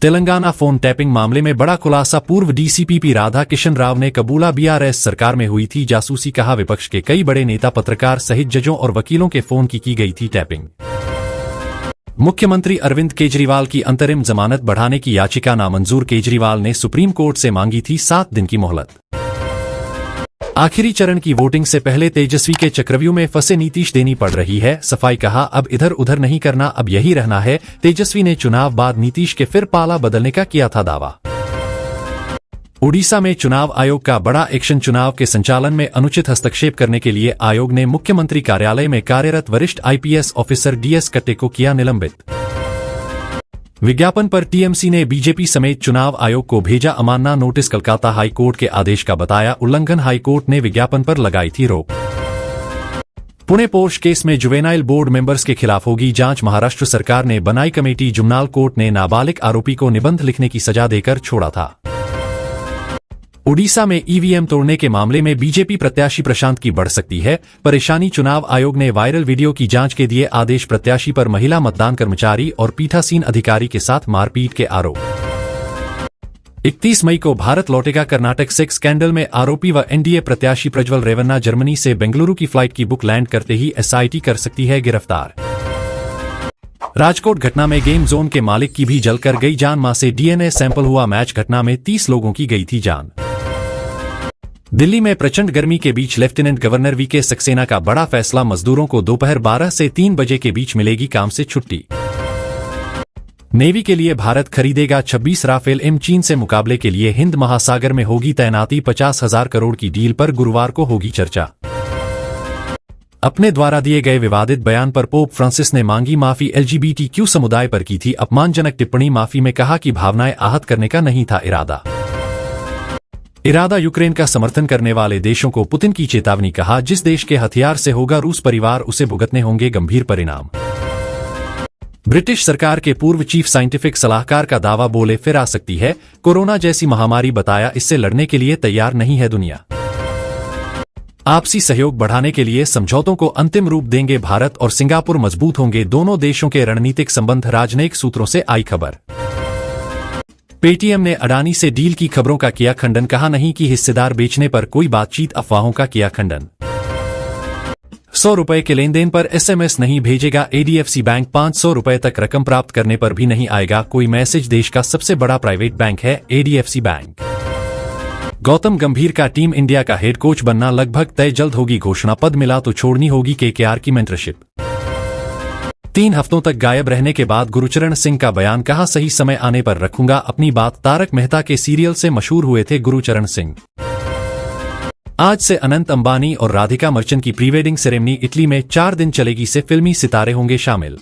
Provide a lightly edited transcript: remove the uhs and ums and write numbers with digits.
Telangana phone tapping मामले में बड़ा खुलासा। पूर्व डीसीपी पी राधा किशन राव ने कबूला बीआरएस सरकार में हुई थी जासूसी। कहा विपक्ष के कई बड़े नेता, पत्रकार सहित जजों और वकीलों के फोन की गई थी टैपिंग। मुख्यमंत्री अरविंद केजरीवाल की अंतरिम जमानत बढ़ाने की याचिका नामंजूर। केजरीवाल ने सुप्रीम कोर्ट से मांगी थी 7 दिन की मोहलत। आखिरी चरण की वोटिंग से पहले तेजस्वी के चक्रव्यूह में फंसे नीतीश देनी पड़ रही है सफाई। कहा अब इधर उधर नहीं करना, अब यही रहना है। तेजस्वी ने चुनाव बाद नीतीश के फिर पाला बदलने का किया था दावा। उड़ीसा में चुनाव आयोग का बड़ा एक्शन। चुनाव के संचालन में अनुचित हस्तक्षेप करने के लिए आयोग ने मुख्यमंत्री कार्यालय में कार्यरत वरिष्ठ आईपीएस ऑफिसर डीएस कट्टे को किया निलंबित। विज्ञापन पर टीएमसी ने बीजेपी समेत चुनाव आयोग को भेजा अमानना नोटिस। कलकत्ता हाई कोर्ट के आदेश का बताया उल्लंघन। हाई कोर्ट ने विज्ञापन पर लगाई थी रोक। पुणे पोर्श केस में जुवेनाइल बोर्ड मेंबर्स के खिलाफ होगी जांच। महाराष्ट्र सरकार ने बनाई कमेटी। जुमनाल कोर्ट ने नाबालिग आरोपी को निबंध लिखने की सजा देकर छोड़ा था। उड़ीसा में ईवीएम तोड़ने के मामले में बीजेपी प्रत्याशी प्रशांत की बढ़ सकती है परेशानी। चुनाव आयोग ने वायरल वीडियो की जांच के दिए आदेश। प्रत्याशी पर महिला मतदान कर्मचारी और पीठासीन अधिकारी के साथ मारपीट के आरोप। 31 मई को भारत लौटेगा कर्नाटक सेक्स स्कैंडल में आरोपी व एनडीए प्रत्याशी प्रज्वल रेवन्ना। जर्मनी से बेंगलुरु की फ्लाइट की बुक लैंड करते ही एसआईटी कर सकती है गिरफ्तार। राजकोट घटना में गेम जोन के मालिक की भी जलकर गई जान। मां से डीएनए सैंपल हुआ मैच। घटना में 30 लोगों की गई थी जान। दिल्ली में प्रचंड गर्मी के बीच लेफ्टिनेंट गवर्नर वीके सक्सेना का बड़ा फैसला। मजदूरों को दोपहर 12 से 3 बजे के बीच मिलेगी काम से छुट्टी। नेवी के लिए भारत खरीदेगा 26 राफेल एम। चीन से मुकाबले के लिए हिंद महासागर में होगी तैनाती। 50,000 करोड़ की डील पर गुरुवार को होगी चर्चा। अपने द्वारा दिए गए विवादित बयान पर पोप फ्रांसिस ने मांगी माफी। एलजीबीटीक्यू समुदाय पर की थी अपमानजनक टिप्पणी। माफी में कहा कि भावनाएं आहत करने का नहीं था इरादा। यूक्रेन का समर्थन करने वाले देशों को पुतिन की चेतावनी। कहा जिस देश के हथियार से होगा रूस परिवार उसे भुगतने होंगे गंभीर परिणाम। ब्रिटिश सरकार के पूर्व चीफ साइंटिफिक सलाहकार का दावा। बोले फिर आ सकती है कोरोना जैसी महामारी। बताया इससे लड़ने के लिए तैयार नहीं है दुनिया। आपसी सहयोग बढ़ाने के लिए समझौतों को अंतिम रूप देंगे भारत और सिंगापुर। मजबूत होंगे दोनों देशों के रणनीतिक संबंध। राजनयिक सूत्रों से आई खबर। पेटीएम ने अडानी से डील की खबरों का किया खंडन। कहा नहीं कि हिस्सेदार बेचने पर कोई बातचीत। अफवाहों का किया खंडन। 100 रुपए के लेन देन पर एसएमएस नहीं भेजेगा एडीएफसी बैंक। 500 रुपए तक रकम प्राप्त करने पर भी नहीं आएगा कोई मैसेज। देश का सबसे बड़ा प्राइवेट बैंक है एडीएफसी बैंक। गौतम गंभीर का टीम इंडिया का हेड कोच बनना लगभग तय। जल्द होगी घोषणा। पद मिला तो छोड़नी होगी केकेआर की मेंटरशिप। 3 हफ्तों तक गायब रहने के बाद गुरुचरण सिंह का बयान। कहा सही समय आने पर रखूंगा अपनी बात। तारक मेहता के सीरियल से मशहूर हुए थे गुरुचरण सिंह। आज से अनंत अंबानी और राधिका मर्चेंट की प्री वेडिंग सेरेमनी इटली में 4 दिन चलेगी। से फिल्मी सितारे होंगे शामिल।